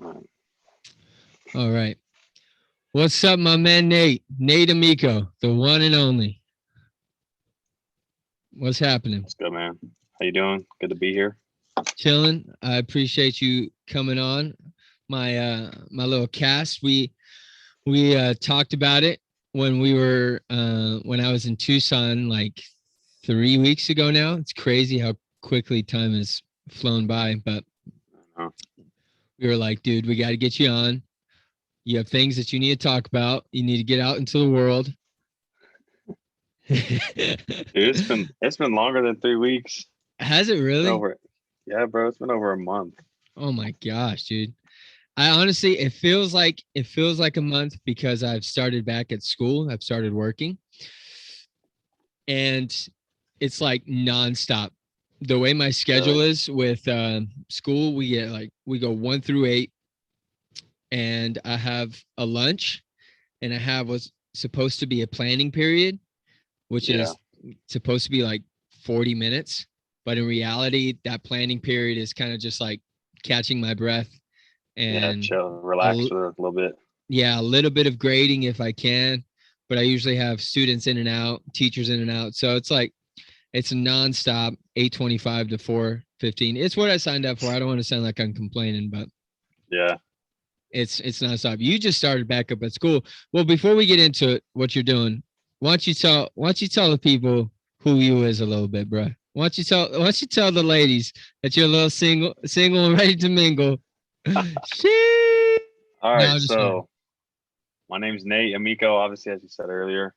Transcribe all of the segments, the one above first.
Right. All right. What's up, my man Nate? Nate Amico, the one and only. What's happening? What's good, man? How you doing? Good to be here. Chilling. I appreciate you coming on my little cast. We talked about it when we were when I was in Tucson like 3 weeks ago now. It's crazy how quickly time has flown by, but Uh, we were like, dude, we got to get you on. You have things that you need to talk about. You need to get out into the world. Dude, it's been longer than 3 weeks. Has it Been really? over, yeah, bro. It's been over a month. Oh my gosh, dude. I honestly, it feels like a month because I've started back at school. I've started working, and it's like nonstop. The way my schedule Really? is with school, we go 1 through 8, and I have a lunch, and I have what's supposed to be a planning period, which Yeah, is supposed to be like 40 minutes, but in reality, that planning period is kind of just like catching my breath yeah. and Chill, relax a, for a little bit. yeah, a little bit of grading if I can, but I usually have students in and out, teachers in and out. So it's nonstop 8:25 to 4:15. It's what I signed up for. I don't want to sound like I'm complaining, but Yeah. it's nonstop. You just started back up at school. Well, before we get into it, what you're doing, why don't you tell the people who you is a little bit, bro? Why don't you tell the ladies that you're a little single and ready to mingle? Shit. All No, right. I'm just fine. So my name's Nate Amico. Obviously, as you said earlier,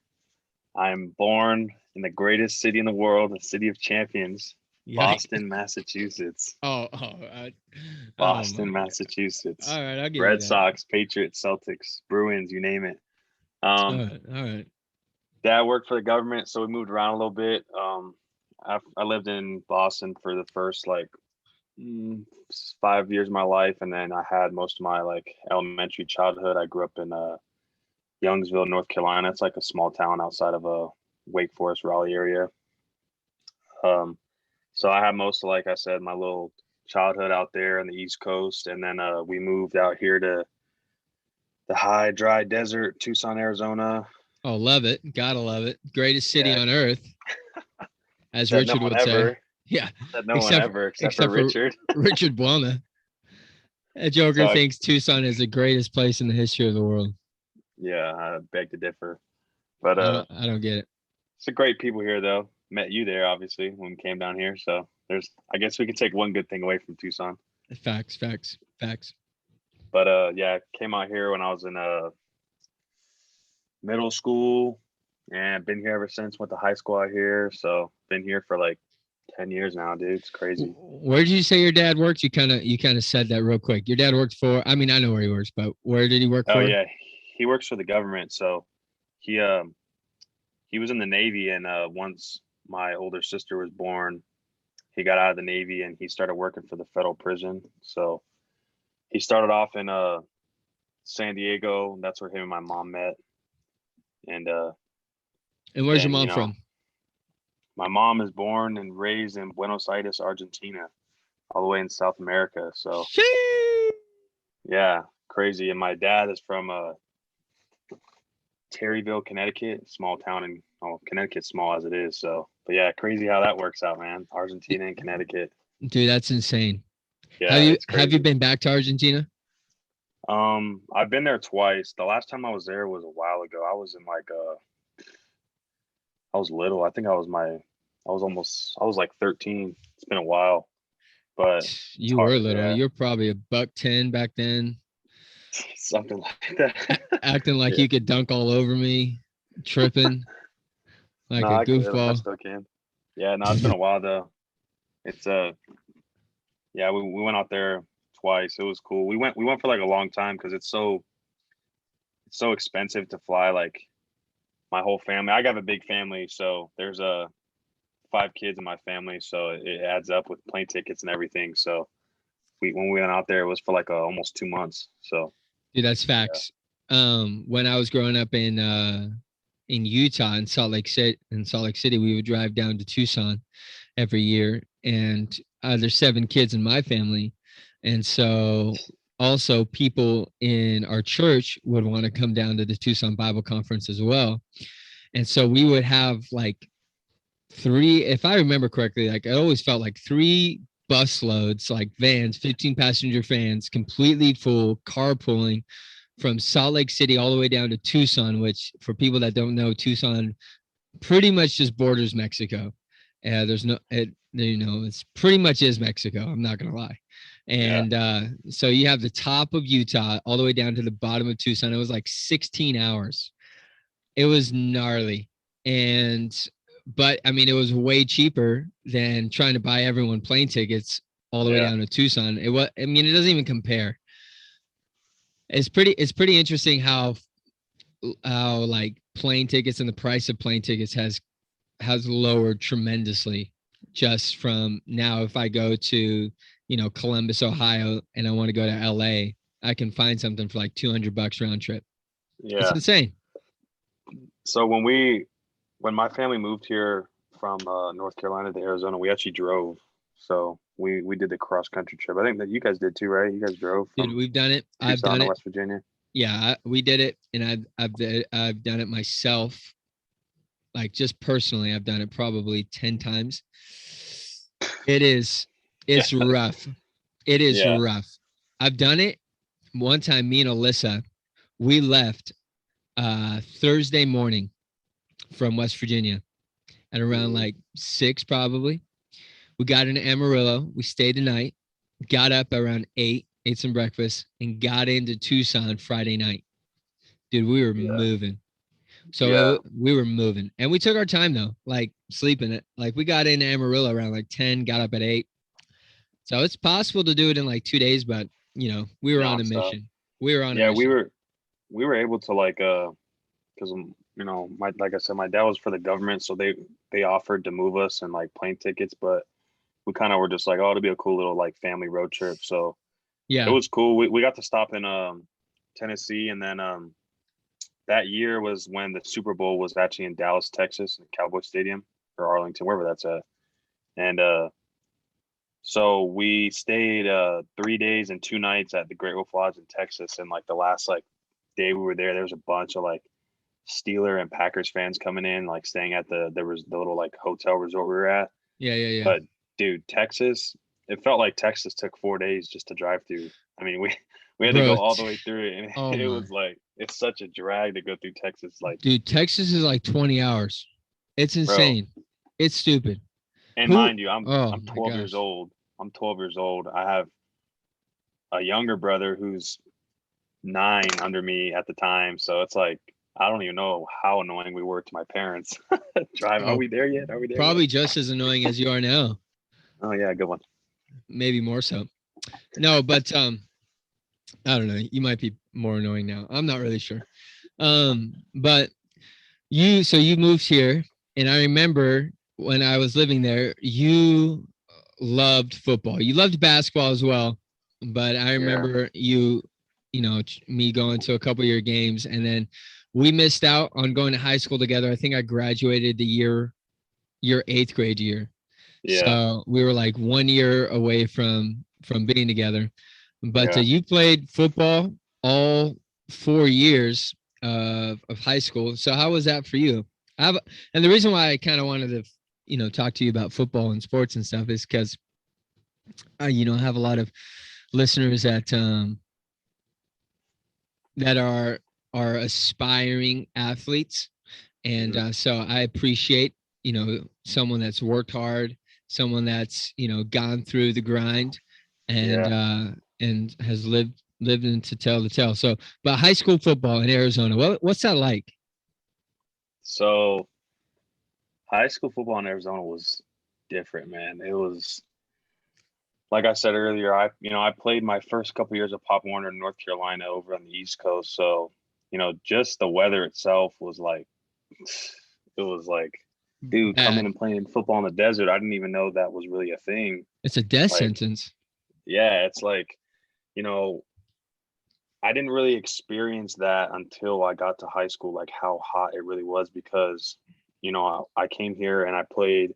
I'm born in the greatest city in the world, the city of champions, Yikes. Boston, Massachusetts. Oh my Boston, god. Massachusetts. All right, I'll give you Red that. Sox, Patriots, Celtics, Bruins, you name it. All Um, right, all right. Dad worked for the government, so we moved around a little bit. I lived in Boston for the first like 5 years of my life, and then I had most of my like elementary childhood. I grew up in Youngsville, North Carolina. It's like a small town outside of a Wake Forest, Raleigh area. Um, so I had most of, like I said, my little childhood out there on the East Coast, and then we moved out here to the high, dry desert, Tucson, Arizona. Oh, love it. Gotta love it. Greatest city Yeah, on earth, as said no Richard one would say. ever. Yeah, Said no one except ever, except for except for Richard. Richard Buona. That So Joker thinks Tucson is the greatest place in the history of the world. yeah, I beg to differ. But I don't get it. it's a great people here though. Met you there obviously when we came down here. So there's I guess we could take one good thing away from Tucson. Facts, facts, facts. But yeah, came out here when I was in middle school and been here ever since. Went to high school out here. So been here for like 10 years now, dude. It's crazy. Where did you say your dad worked? You kind of said that real quick. Your dad worked for. I mean, I know where he works, but where did he work Oh for? yeah. He works for the government. So he he was in the Navy and once my older sister was born, he got out of the Navy and he started working for the federal prison. So he started off in San Diego. That's where him and my mom met. And And where's your then, mom from? my mom is born and raised in Buenos Aires, Argentina, all the way in South America. So Sheesh. yeah, crazy. And my dad is from Terryville, Connecticut, small town in Connecticut's small as it is. So, but yeah, crazy how that works out, man. Argentina and Connecticut. Dude, that's insane. Have Yeah, you it's have you crazy. been back to Argentina? I've been there twice. The last time I was there was a while ago. I was in like I was little. I think I was like 13. It's been a while, but it's You were hard. little. Yeah, You're probably a buck 10 back then, something like that. acting like Yeah. you could dunk all over me, tripping No, like a I could. I goofball. still can. Yeah, no, it's been a while though. It's yeah, we went out there twice. It was cool. We went for like a long time because it's so expensive to fly. Like my whole family. I got a big family, so there's 5 kids in my family, so it adds up with plane tickets and everything. So we when we went out there, it was for like almost 2 months. So Dude, that's yeah, facts. When I was growing up in Utah in Salt Lake City, we would drive down to Tucson every year, and there's 7 kids in my family, and so also people in our church would want to come down to the Tucson Bible Conference as well. And so we would have like three, if I remember correctly, like I always felt like three bus loads, like vans, 15 passenger vans, completely full, carpooling from Salt Lake City all the way down to Tucson, which for people that don't know, Tucson pretty much just borders Mexico. There's no, it's pretty much is Mexico. I'm not going to lie. Yeah. And so you have the top of Utah all the way down to the bottom of Tucson. It was like 16 hours. It was gnarly. And, but I mean, it was way cheaper than trying to buy everyone plane tickets all the way Yeah. down to Tucson. It was, I mean, it doesn't even compare. It's pretty interesting how like plane tickets and the price of plane tickets has lowered tremendously just from now. If I go to, Columbus, Ohio, and I want to go to LA, I can find something for like $200 round trip. It's Yeah. insane. So when my family moved here from North Carolina to Arizona, we actually drove. So we did the cross country trip. I think that you guys did too, right? You guys drove Dude, from we've done it. I've Tucson done to it. West Virginia. Yeah, we did it, and I've done it myself. Like just personally, I've done it probably 10 times. It is, Yeah. it's rough. It is Yeah. rough. I've done it one time. Me and Alyssa, we left Thursday morning from West Virginia at around Mhm. like 6 probably. We got into Amarillo. We stayed the night, got up around 8, ate some breakfast, and got into Tucson Friday night. Dude, we were Yeah. moving. So Yeah. we were moving, and we took our time though, like sleeping it. Like we got into Amarillo around like 10, got up at 8. So it's possible to do it in like 2 days, but we were on a Nonstop. mission. We were on a Yeah, mission. we were able to like because my like I said, my dad was for the government, so they offered to move us and like plane tickets, but we kind of were just like, oh, it'll be a cool little like family road trip. So it Yeah. was cool. We got to stop in Tennessee, and then that year was when the Super Bowl was actually in Dallas, Texas, in Cowboy Stadium or Arlington, wherever that's at. And so we stayed 3 days and 2 nights at the Great Wolf Lodge in Texas. And like the last like day we were there was a bunch of like Steeler and Packers fans coming in, like staying at there was the little like hotel resort we were at. Yeah. Yeah. Yeah. But dude, Texas, it felt like Texas took 4 days just to drive through. I mean, we had to Bro. go all the way through it, and Oh it my. was like it's such a drag to go through Texas. Like, Dude, Texas is like 20 hours. It's bro, insane. It's stupid. and Who? mind you, Oh I'm my 12 years gosh. old. I'm 12 years old. I have a younger brother who's 9 under me at the time, so it's like I don't even know how annoying we were to my parents driving. Are Oh, we there yet? Are we there yet? probably just as annoying as you are now. Oh yeah, good one. Maybe more so. No, but I don't know. You might be more annoying now. I'm not really sure. But you moved here, and I remember when I was living there, you loved football. You loved basketball as well, but I Yeah, remember me going to a couple of your games, and then we missed out on going to high school together. I think I graduated the your eighth grade year, yeah, so we were like 1 year away from being together. But yeah. you played football all 4 years of high school. So how was that for you? And the reason why I kind of wanted to, talk to you about football and sports and stuff is because I have a lot of listeners that are aspiring athletes, and Mhm. so I appreciate someone that's worked hard, someone that's gone through the grind, and Yeah. has lived in to tell the tale. So, but high school football in Arizona, what's that like? So high school football in Arizona was different, man. It was like I said earlier. I played my first couple years of Pop Warner in North Carolina over on the East Coast. So just the weather itself was like, it was like, dude, coming Bad. and playing football in the desert. I didn't even know that was really a thing. It's a death Like, sentence. yeah, it's like, you know, I didn't really experience that until I got to high school, like how hot it really was because, I came here and I played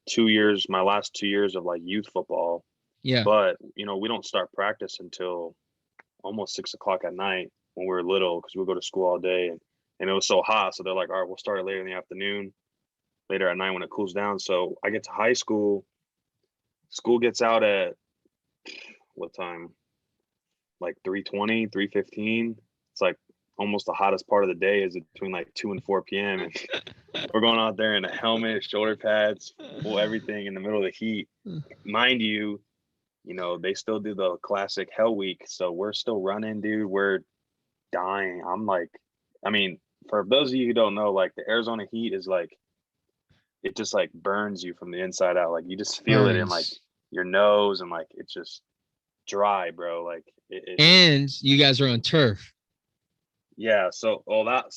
2 years, my last 2 years of like youth football, Yeah. but we don't start practice until almost 6 o'clock at night when we were little because we would go to school all day and it was so hot. So they're like, all right, we'll start it later in the afternoon, later at night when it cools down. So I get to high school. School gets out at what time? Like 3:20, 3:15. It's like almost the hottest part of the day is between like 2 and 4 p.m. And we're going out there in a helmet, shoulder pads, full everything in the middle of the heat. Mind you, they still do the classic Hell Week. So we're still running, dude. We're dying. I'm like, I mean, for those of you who don't know, like the Arizona heat is like, it just like burns you from the inside out. Like you just feel it in like Burns. your nose and like it's just dry, bro. Like it And you guys are on turf. yeah. So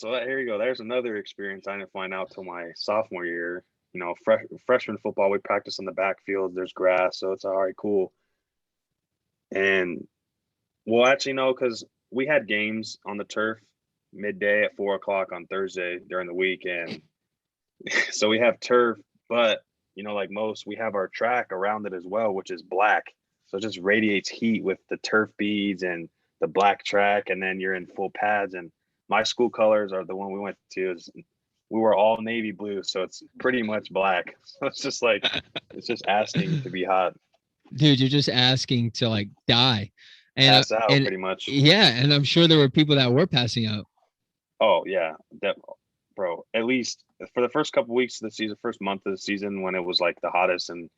here you go. There's another experience I didn't find out till my sophomore year. Freshman football, we practice on the backfield. There's grass, so it's all right, cool. And well, actually, no, because we had games on the turf midday at 4 o'clock on Thursday during the week, and so we have turf, but like most, we have our track around it as well, which is black. So it just radiates heat with the turf beads and the black track, and then you're in full pads. And my school colors are the one we went to is we were all navy blue, so it's pretty much black. So it's just like it's just asking to be hot, Dude, you're just asking to like die. pass out, And pretty much. yeah, and I'm sure there were people that were passing out. Oh yeah, that bro. At least for the first couple weeks of the season, first month of the season, when it was like the hottest, and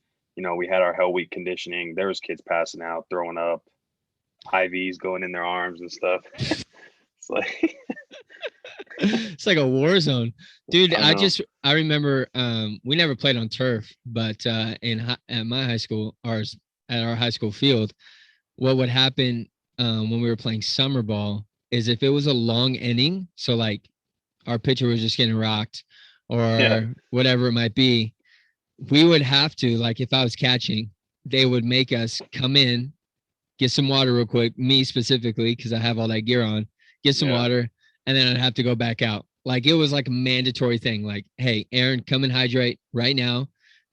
we had our Hell Week conditioning. There was kids passing out, throwing up, IVs going in their arms and stuff. It's like It's like a war zone, dude. I know. I remember we never played on turf, but at my high school, at our high school field, what would happen when we were playing summer ball is if it was a long inning, so like our pitcher was just getting rocked Yeah, or whatever it might be, we would have to, like, if I was catching, they would make us come in, get some water real quick, me specifically, because I have all that gear on, get some yeah, water, and then I'd have to go back out. Like it was like a mandatory thing. Like, hey, Aaron, come and hydrate right now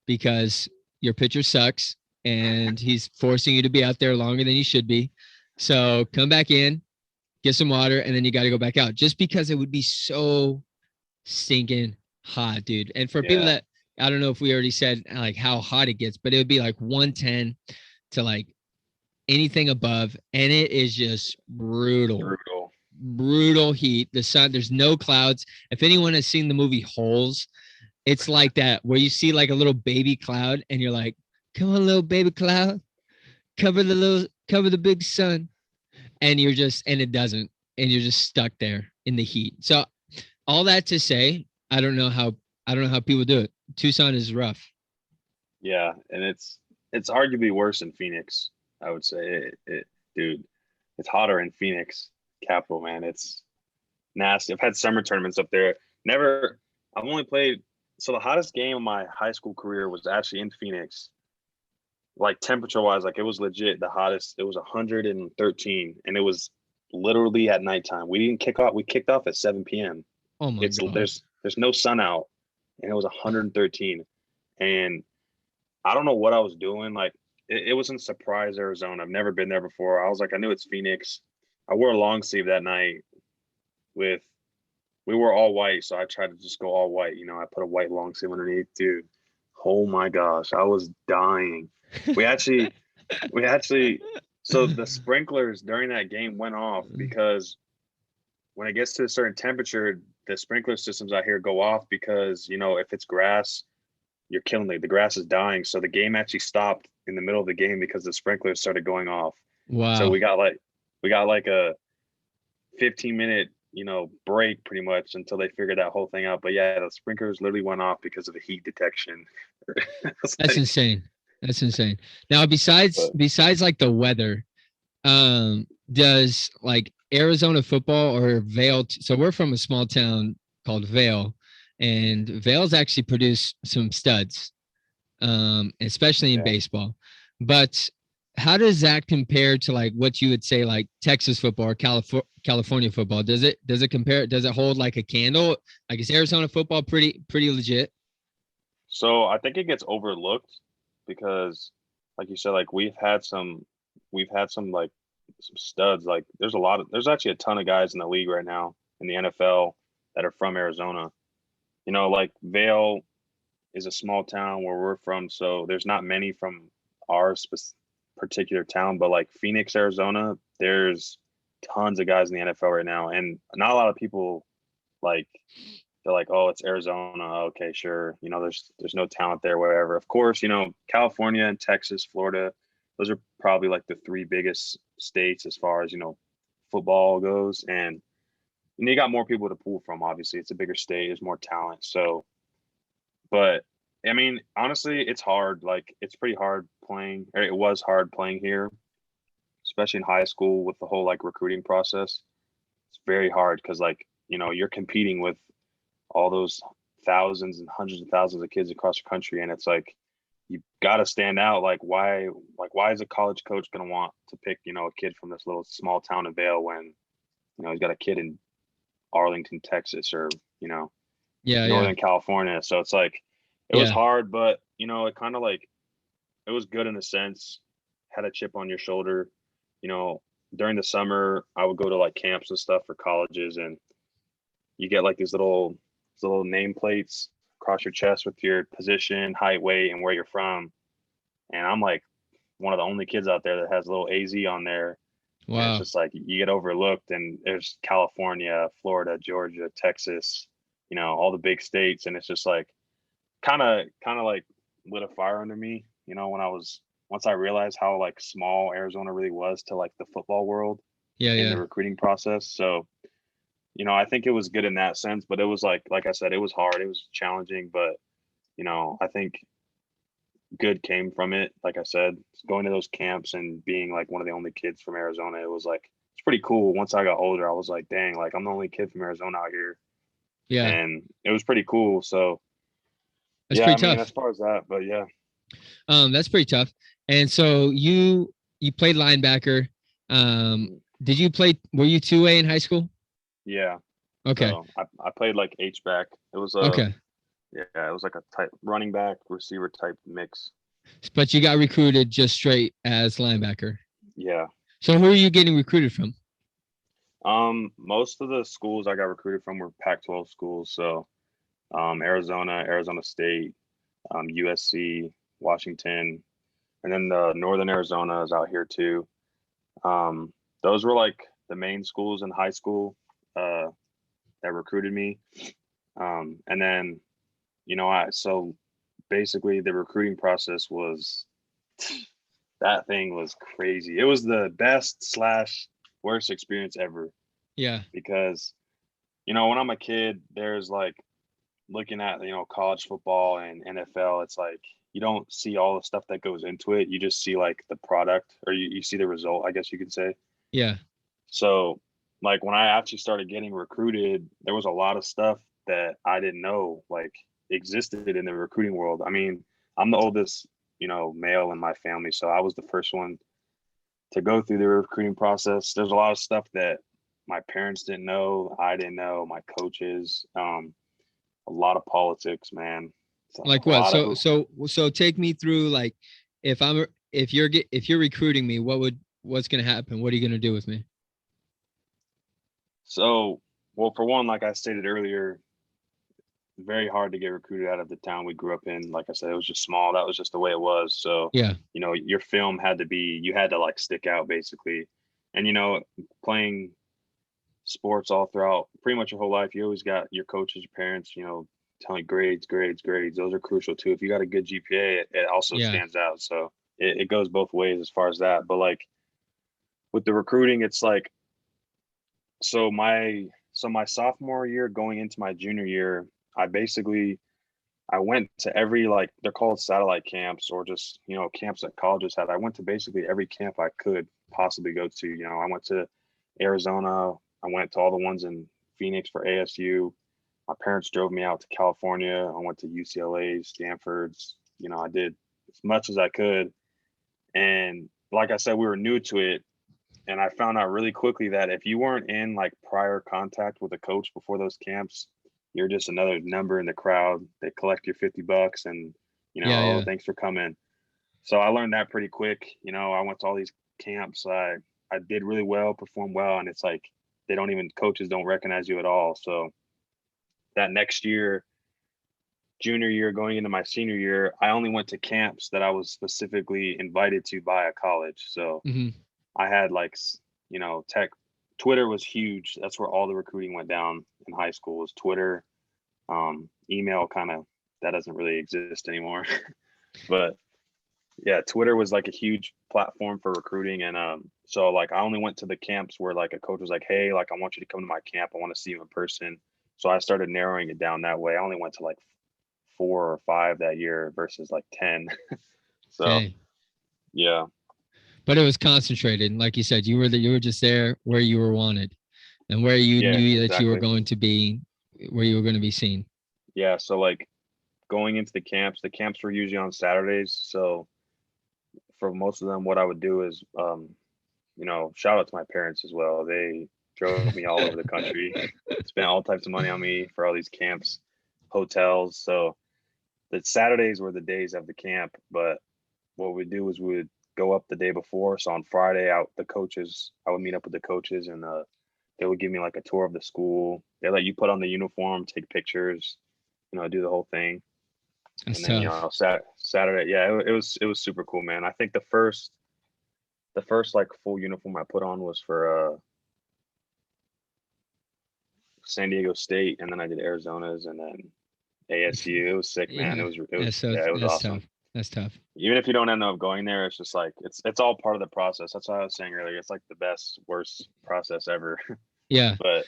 because your pitcher sucks and he's forcing you to be out there longer than you should be. So come back in, get some water, and then you got to go back out just because it would be so stinking hot, dude. And for people yeah. that, I don't know if we already said like how hot it gets, but it would be like 110 to like anything above, and it is just brutal, Brutal. brutal heat. The sun, there's no clouds. If anyone has seen the movie Holes, it's like that where you see like a little baby cloud, and you're like, "Come on, little baby cloud, cover the big sun," and and it doesn't, and you're just stuck there in the heat. So all that to say, I don't know how people do it. Tucson is rough. Yeah, and it's arguably worse in Phoenix. I would say dude, it's hotter in Phoenix, capital, man. It's nasty. I've had summer tournaments up there. Never. I've only played. So the hottest game of my high school career was actually in Phoenix. Like temperature wise, like it was legit the hottest. It was 113, and it was literally at nighttime. We didn't kick off. We kicked off at 7 p.m. Oh my It's god. there's no sun out, and it was 113. And I don't know what I was doing. Like it was in Surprise, Arizona. I've never been there before. I was like, I knew it's Phoenix. I wore a long sleeve that night with we were all white, so I tried to just go all white. I put a white long sleeve underneath, dude. Oh my gosh, I was dying. We actually we actually so the sprinklers during that game went off because when it gets to a certain temperature, the sprinkler systems out here go off because if it's grass, you're killing it. The grass is dying. So the game actually stopped in the middle of the game because the sprinklers started going off. So Wow. we got like a 15-minute, break pretty much until they figured that whole thing out. But yeah, the sprinklers literally went off because of the heat detection. It's That's like, insane. That's insane. Now, but besides like the weather, does like Arizona football or Vale? So we're from a small town called Vale, and Vale's actually produced some studs, especially in yeah. baseball. But how does that compare to like what you would say like Texas football or California football? Does it compare? Does it hold like a candle? Like is Arizona football pretty legit? So I think it gets overlooked because, like you said, like we've had some like some studs. Like there's actually a ton of guys in the league right now in the NFL that are from Arizona. Like Vale is a small town where we're from, so there's not many from our particular town. But like Phoenix, Arizona, there's tons of guys in the NFL right now, and not a lot of people like they're like, oh, it's Arizona. Okay, sure. There's no talent there, whatever. Of course, California and Texas, Florida, those are probably like the three biggest states as far as football goes, and you got more people to pull from. Obviously, it's a bigger state, there's more talent. So, but I mean, honestly, it's hard. Like, it's pretty hard playing, or it was hard playing here, especially in high school with the whole like recruiting process. It's very hard because like you're competing with all those thousands and hundreds of thousands of kids across the country, and it's like you got to stand out. Why is a college coach going to want to pick a kid from this little small town of Vale when he's got a kid in Arlington, Texas, or Yeah, yeah, Northern California? So it's like it was yeah. hard, but it kind of like it was good in a sense. Had a chip on your shoulder. you know During the summer I would go to like camps and stuff for colleges, and you get like these little nameplates across your chest with your position, height, weight, and where you're from. And I'm like one of the only kids out there that has a little AZ on there. And it's Wow. just like you get overlooked, and there's California, Florida, Georgia, Texas, all the big states. And it's just like kind of like lit a fire under me, once I realized how like small Arizona really was to like the football world Yeah, in yeah. the recruiting process. So I think it was good in that sense, but it was like I said, it was hard, it was challenging, but I think good came from it. Like I said, going to those camps and being like one of the only kids from Arizona, it was like it's pretty cool. Once I got older, I was like, dang, like I'm the only kid from Arizona out here, Yeah. and it was pretty cool. So That's yeah, I pretty mean, tough. as far as that, but yeah, That's pretty tough. And so you played linebacker. mhm, Did you play? Were you 2A in high school? yeah. Okay. So I played like H back. It was Okay. yeah, it was like a type running back receiver type mix. But you got recruited just straight as linebacker. Yeah. So who are you getting recruited from? Most of the schools I got recruited from were Pac-12 schools. So Arizona, Arizona State, USC, Washington, and then the Northern Arizona is out here too. Um, those were like the main schools in high school uh, that recruited me. And then, so basically the recruiting process was that thing was crazy. It was the best slash worst experience ever Yeah. because, when I'm a kid, there's like looking at college football and NFL, it's like you don't see all the stuff that goes into it. You just see like the product, or you see the result, I guess you could say. Yeah. So like when I actually started getting recruited, there was a lot of stuff that I didn't know like existed in the recruiting world. I mean, I'm the oldest, male in my family, so I was the first one to go through the recruiting process. There's a lot of stuff that my parents didn't know, I didn't know, my coaches. A lot of politics, man. It's Like a what? lot of So take me through like if you're recruiting me, what's gonna happen? What are you gonna do with me? so well, for one, like I stated earlier, very hard to get recruited out of the town we grew up in. Like I said, it was just small. That was just the way it was. So, Yeah. your film you had to like stick out basically. And playing sports all throughout pretty much your whole life, you always got your coaches, your parents, telling grades, grades, grades. Those are crucial too. If you got a good GPA, it also Yeah. stands out. So it goes both ways as far as that. But like with the recruiting, it's like so my sophomore year going into my junior year, I went to every, like, they're called satellite camps, or just camps that colleges had. I went to basically every camp I could possibly go to. I went to Arizona. I went to all the ones in Phoenix for ASU. My parents drove me out to California. I went to UCLA, Stanford's. I did as much as I could. And like I said, we were new to it. And I found out really quickly that if you weren't in like prior contact with a coach before those camps, you're just another number in the crowd. They collect your $50 and, Yeah. oh, Yeah. thanks for coming. So I learned that pretty quick. I went to all these camps. I I did really well, performed well, and it's like coaches don't recognize you at all. So that next year, junior year going into my senior year, I only went to camps that I was specifically invited to by a college. So Hmm. I had like, tech. Twitter was huge. That's where all the recruiting went down in high school was Twitter. Email kind of that doesn't really exist anymore. But yeah, Twitter was like a huge platform for recruiting. And so like I only went to the camps where like a coach was like, hey, like I want you to come to my camp. I want to see you in person. So I started narrowing it down that way. I only went to like 4 or 5 that year versus like 10. So Okay. yeah. But it was concentrated. Like you said, you were just there where you were wanted and where you Yeah, knew that you were exactly. going to be, where you were going to be seen. Yeah. So like going into the camps were usually on Saturdays. So for most of them, what I would do is, shout out to my parents as well. They drove me all over the country, spent all types of money on me for all these camps, hotels. So the Saturdays were the days of the camp. But what we do is we would go up the day before. So on Friday, I would meet up with the coaches, and they would give me like a tour of the school. They let you put on the uniform, take pictures, do the whole thing. That's And then tough. Saturday, yeah, it was super cool, man. I think the first like full uniform I put on was for San Diego State, and then I did Arizona's, and then ASU. It was sick, man. Yeah. It was That's tough. awesome. That's tough. Even if you don't end up going there, it's just like it's all part of the process. That's what I was saying earlier. It's like the best worst process ever. Yeah. But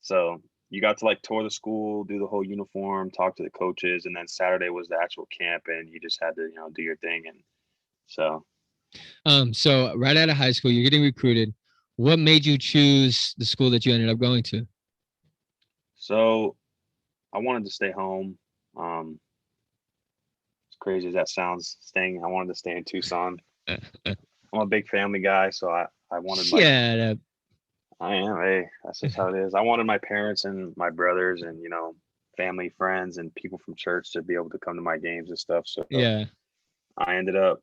so you got to like tour the school, do the whole uniform, talk to the coaches, and then Saturday was the actual camp, and you just had to do your thing. And so So right out of high school, you're getting recruited. What made you choose the school that you ended up going to? so I wanted to stay home. Um, as crazy as that sounds, I wanted to stay in Tucson. I'm a big family guy, so I wanted like Shut up. I am. Hey, that's just how it is. I wanted my parents and my brothers and family, friends, and people from church to be able to come to my games and stuff. So Yeah. I ended up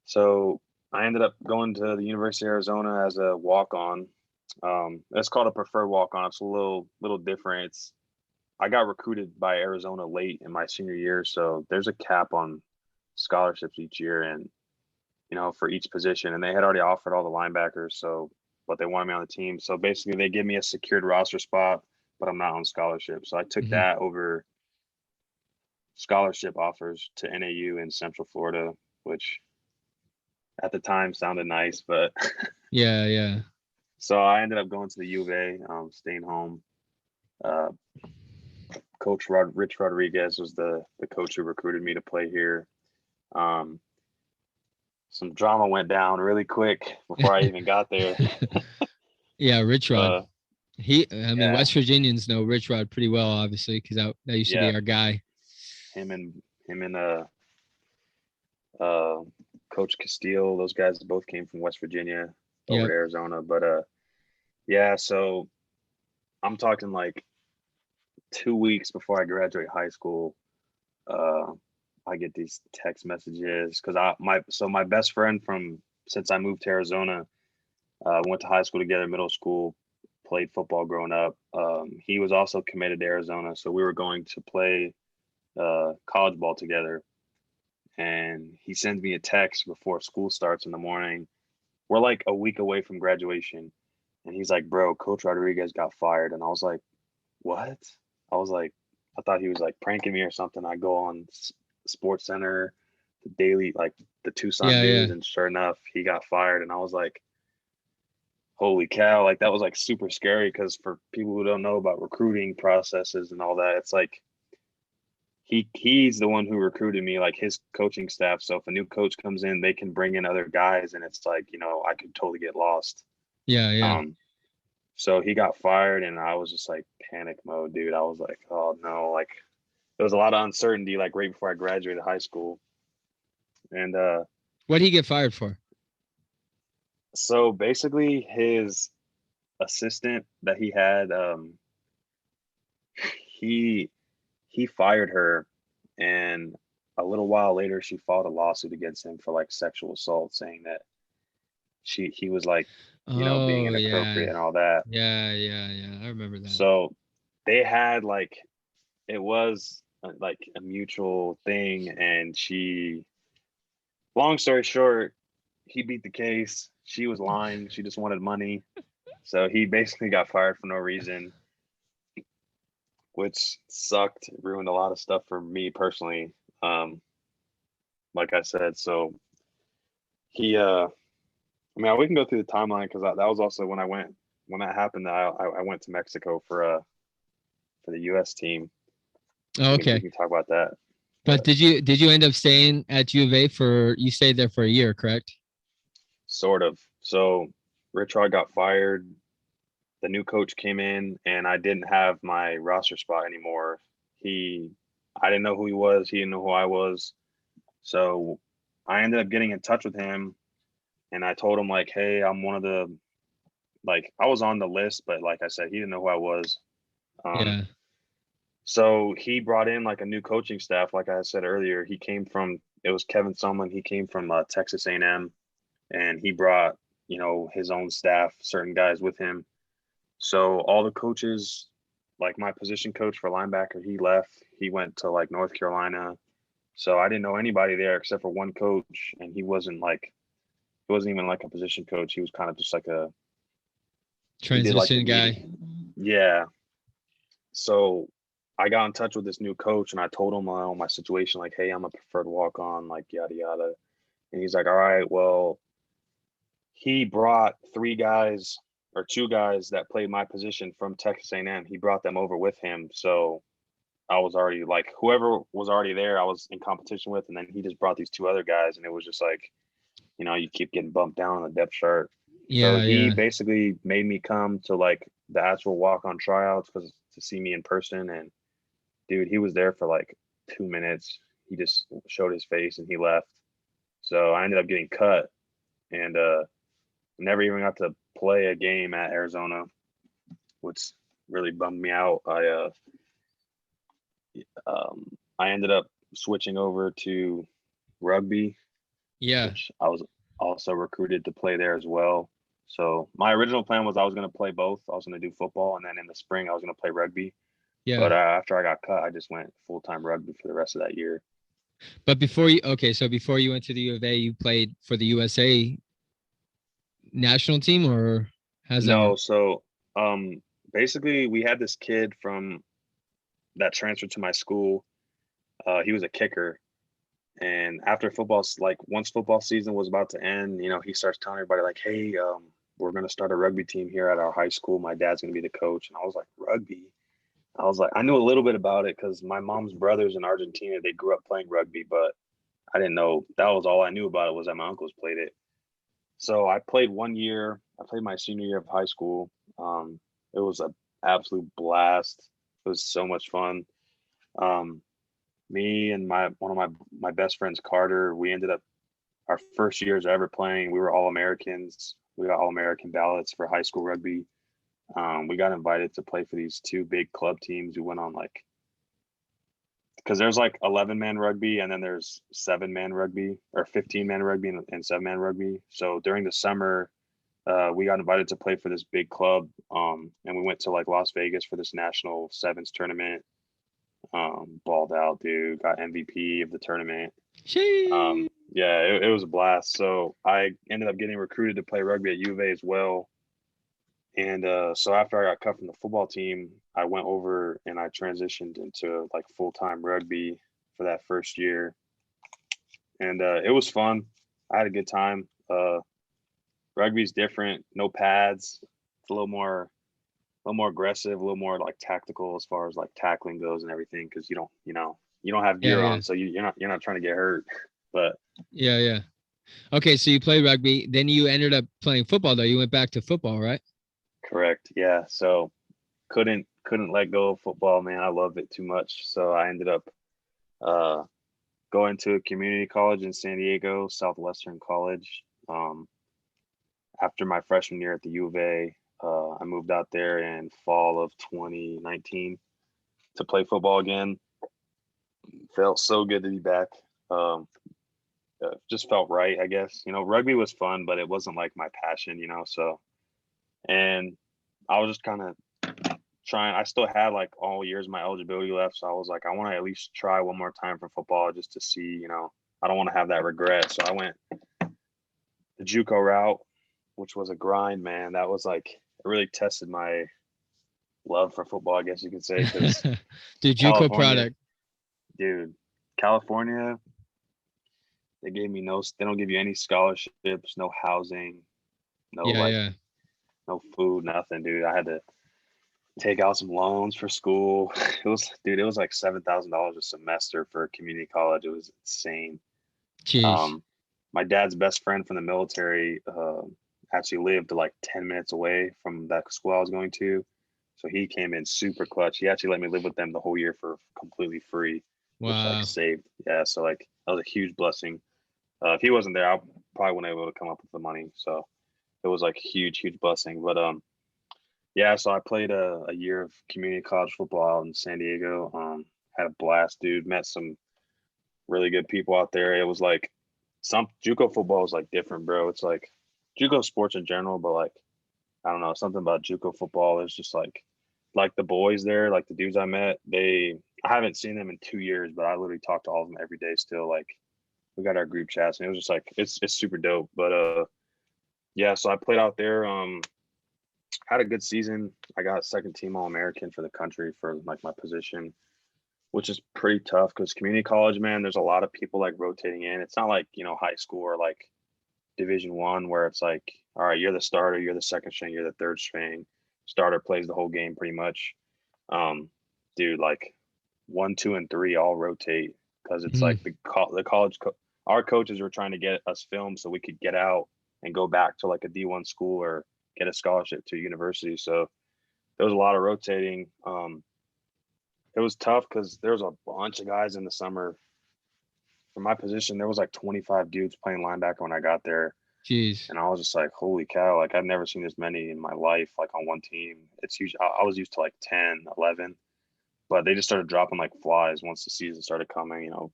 so I ended up going to the University of Arizona as a walk on. It's called a preferred walk on. It's a little different. I got recruited by Arizona late in my senior year, so there's a cap on scholarships each year, and for each position, and they had already offered all the linebackers, so but they wanted me on the team. So basically they give me a secured roster spot, but I'm not on scholarship. So I took Hmm. that over scholarship offers to NAU in Central Florida, which at the time sounded nice, but Yeah. Yeah. so I ended up going to the U of A, staying home. Uh, Rich Rodriguez was the coach who recruited me to play here. Um, some drama went down really quick before I even got there. Yeah. Rich Rod. Uh, I mean, yeah, West Virginians know Rich Rod pretty well, obviously, because that used to yeah, be our guy. him and Coach Castile. Those guys both came from West Virginia over Yep. to Arizona. But yeah. So I'm talking like 2 weeks before I graduate high school. Uh, I get these text messages because my best friend from since I moved to Arizona, went to high school together, middle school, played football growing up. He was also committed to Arizona, so we were going to play college ball together. And he sends me a text before school starts in the morning. We're like a week away from graduation, and he's like, "Bro, Coach Rodriguez got fired." And I was like, "What?" I was like, I thought he was like pranking me or something. I go on Sports Center, the daily, like the Tucson Yeah. Yeah. News, and sure enough, he got fired. And I was like, "Holy cow!" Like that was like super scary because for people who don't know about recruiting processes and all that, it's like he's the one who recruited me, like his coaching staff. So if a new coach comes in, they can bring in other guys, and it's like I could totally get lost. Yeah. Yeah. Um, so he got fired, and I was just like panic mode, dude. I was like, oh no, like there was a lot of uncertainty, like right before I graduated high school, and What did he get fired for? so basically his assistant that he had, he he fired her, and a little while later she filed a lawsuit against him for like sexual assault, saying that he was like, being Oh inappropriate yeah. and all that. Yeah. I remember that. So they had like it was like a mutual thing, and long story short, he beat the case. She was lying. She just wanted money. So he basically got fired for no reason, which sucked. It ruined a lot of stuff for me personally. Um, like I said, so I mean, we can go through the timeline because that was also when that happened. I went to Mexico for the U.S. team. Oh, We okay. can talk about that, But but did you end up staying at U of A for you stayed there for a year, correct? sort of. So Rich Rod got fired. The new coach came in, and I didn't have my roster spot anymore. I didn't know who he was. He didn't know who I was. So I ended up getting in touch with him, and I told him like, "Hey, I'm one of the I was on the list, but like I said, he didn't know who I was." Um, Yeah. so he brought in like a new coaching staff. Like I said earlier, it was Kevin Sumlin. He came from Texas A&M, and he brought his own staff, certain guys with him. So all the coaches, like my position coach for linebacker, he left. He went to like North Carolina. So I didn't know anybody there except for one coach, and he wasn't even like a position coach. He was kind of just like he did like the Transition guy. meeting. Yeah. So I got in touch with this new coach, and I told him my situation, like, hey, I'm a preferred walk on, like yada yada. And he's like, all right, well, he brought three guys or two guys that played my position from Texas A&M. He brought them over with him. So I was already like whoever was already there, I was in competition with, and then he just brought these two other guys, and it was just like, you keep getting bumped down on the depth chart. So Yeah, he yeah. basically made me come to like the actual walk on tryouts because to see me in person. And dude, he was there for like 2 minutes. He just showed his face and he left. So I ended up getting cut and never even got to play a game at Arizona, which really bummed me out. I ended up switching over to rugby, Yeah. which I was also recruited to play there as well. So my original plan was I was going to play both. I was going to do football, and then in the spring I was going to play rugby. Yeah. But after I got cut, I just went full time rugby for the rest of that year. But so before you went to the U of A, you played for the USA national team, or how's that work? No, so um, basically we had this kid from that transferred to my school. He was a kicker, and after once football season was about to end, he starts telling everybody like, "Hey, we're gonna start a rugby team here at our high school. My dad's gonna be the coach." And I was like, "Rugby?" I was like, I knew a little bit about it because my mom's brothers in Argentina, they grew up playing rugby, but I didn't know that was all I knew about it was that my uncles played it. So I played 1 year. I played my senior year of high school. It was an absolute blast. It was so much fun. Um, Me and my one of my best friends, Carter, we ended up our first years ever playing. We were all Americans. We got all American ballots for high school rugby. We got invited to play for these two big club teams. We went on like because there's like 11-man rugby and then there's 7-man rugby or 15-man rugby and 7-man rugby. So during the summer, we got invited to play for this big club, and we went to like Las Vegas for this national sevens tournament. Balled out, dude. Got MVP of the tournament. She. Yeah, it was a blast. So I ended up getting recruited to play rugby at U of A as well. And so after I got cut from the football team, I went over and I transitioned into like full time rugby for that first year, and it was fun. I had a good time. Rugby's different, no pads. It's a little more aggressive, a little more like tactical as far as like tackling goes and everything because you don't have Yeah, gear yeah. on, so you're not trying to get hurt. But Yeah, yeah. Okay, so you played rugby, then you ended up playing football though. You went back to football, right? correct, yeah. So couldn't let go of football, man. I loved it too much. So I ended up uh, going to a community college in San Diego, Southwestern College. After my freshman year at the U of A, I moved out there in fall of 2019 to play football again. Felt so good to be back. Um, just felt right, I guess. Rugby was fun, but it wasn't like my passion. So and I was just kind of trying. I still had like all years of my eligibility left, so I was like, I want to at least try one more time for football just to see. I don't want to have that regret. So I went the JUCO route, which was a grind, man. That was like it really tested my love for football, I guess you could say, because Dude, JUCO California, product. dude, California, they gave me no. They don't give you any scholarships, no housing, no Yeah, like yeah. no food, nothing, dude. I had to take out some loans for school. It was like $7,000 a semester for a community college. It was insane. Jeez. Um, my dad's best friend from the military actually lived like 10 minutes away from that school I was going to. So he came in super clutch. He actually let me live with them the whole year for completely free, which like Wow. saved. Yeah. So like that was a huge blessing. If he wasn't there, I probably wouldn't be able to come up with the money. So it was like huge, huge blessing. But yeah, so I played a year of community college football out in San Diego. Had a blast, dude. Met some really good people out there. It was like some JUCO football is like different, bro. It's like JUCO sports in general, but like I don't know, something about JUCO football is just like the boys there, like the dudes I met. I haven't seen them in 2 years, but I literally talk to all of them every day still. Like we got our group chats, and it was just like it's super dope. But yeah, so I played out there. Had a good season. I got second team All American for the country for like my position, which is pretty tough because community college, man, there's a lot of people like rotating in. It's not like high school or like Division 1 where it's like, all right, you're the starter, you're the second string, you're the third string. Starter plays the whole game pretty much. Um, dude, like 1, 2, and 3 all rotate because it's like Mhm. the college. Our coaches were trying to get us filmed so we could get out and go back to like a D1 school or get a scholarship to a university. So there was a lot of rotating. It was tough because there was a bunch of guys in the summer. For my position, there was like 25 dudes playing linebacker when I got there. Jeez. And I was just like, holy cow, like I've never seen this many in my life, like on one team. It's huge. I was used to like 10, 11, but they just started dropping like flies once the season started coming, Yeah.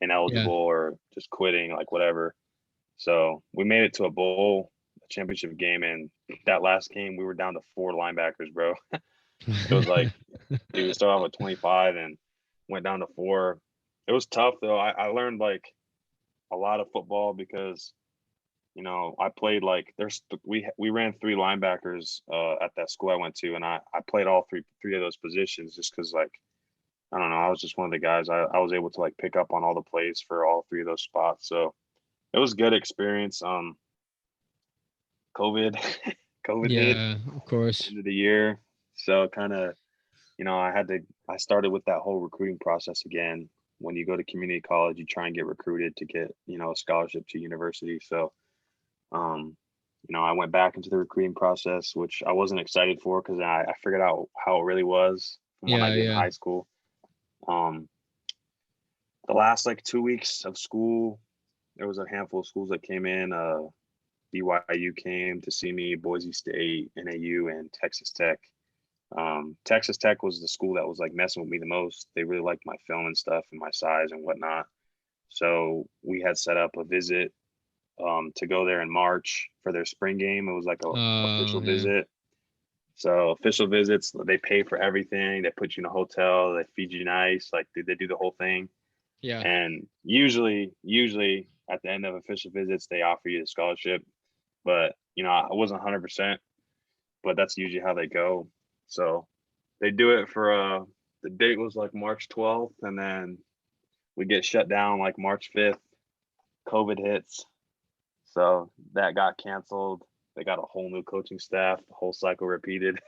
ineligible or just quitting, like whatever. So we made it to a bowl, a championship game. And that last game, we were down to 4 linebackers, bro. It was like, dude, we started off with 25 and went down to 4. It was tough though. I learned like a lot of football because I played like we ran 3 linebackers at that school I went to, and I played all three of those positions just because like I don't know, I was just one of the guys. I was able to like pick up on all the plays for all 3 of those spots, so it was a good experience. COVID, COVID hit Yeah, of course. end of the year, so kind of I started with that whole recruiting process again. When you go to community college, you try and get recruited to get a scholarship to university. So Um, I went back into the recruiting process, which I wasn't excited for because I figured out how it really was from when I Yeah, did in yeah. high school. Um, the last like 2 weeks of school, there was a handful of schools that came in. BYU came to see me, Boise State, NAU, and Texas Tech. Texas Tech was the school that was like messing with me the most. They really liked my film and stuff and my size and whatnot. So we had set up a visit to go there in March for their spring game. It was like a Oh, official yeah. visit. So official visits, they pay for everything. They put you in a hotel. They feed you nice. Like they do the whole thing. Yeah. And usually at the end of official visits, they offer you a scholarship. But I wasn't 100%. But that's usually how they go. So they do it for the date was like March 12th, and then we get shut down like March 5th. COVID hits, so that got canceled. They got a whole new coaching staff. The whole cycle repeated.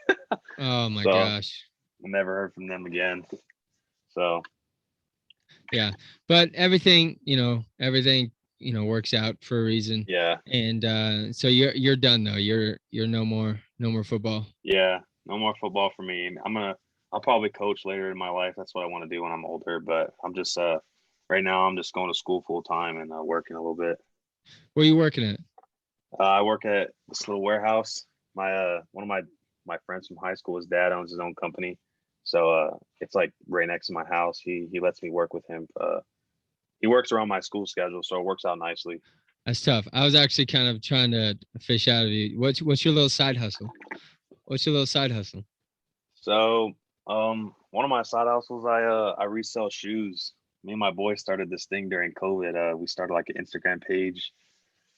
Oh my So gosh. I never heard from them again. So Yeah. But everything, works out for a reason. yeah, And so you're done though. You're no more football. yeah, no more football for me. I'll probably coach later in my life. That's what I want to do when I'm older. But I'm just right now I'm just going to school full time and working a little bit. Where are you working at? I work at this little warehouse. My one of my friends from high school, his dad owns his own company, so it's like right next to my house. He lets me work with him he works around my school schedule, so it works out nicely. That's tough. I was actually kind of trying to fish out of you. What's your little side hustle? What's your little side hustle? So, one of my side hustles, I resell shoes. Me and my boy started this thing during COVID. We started like an Instagram page,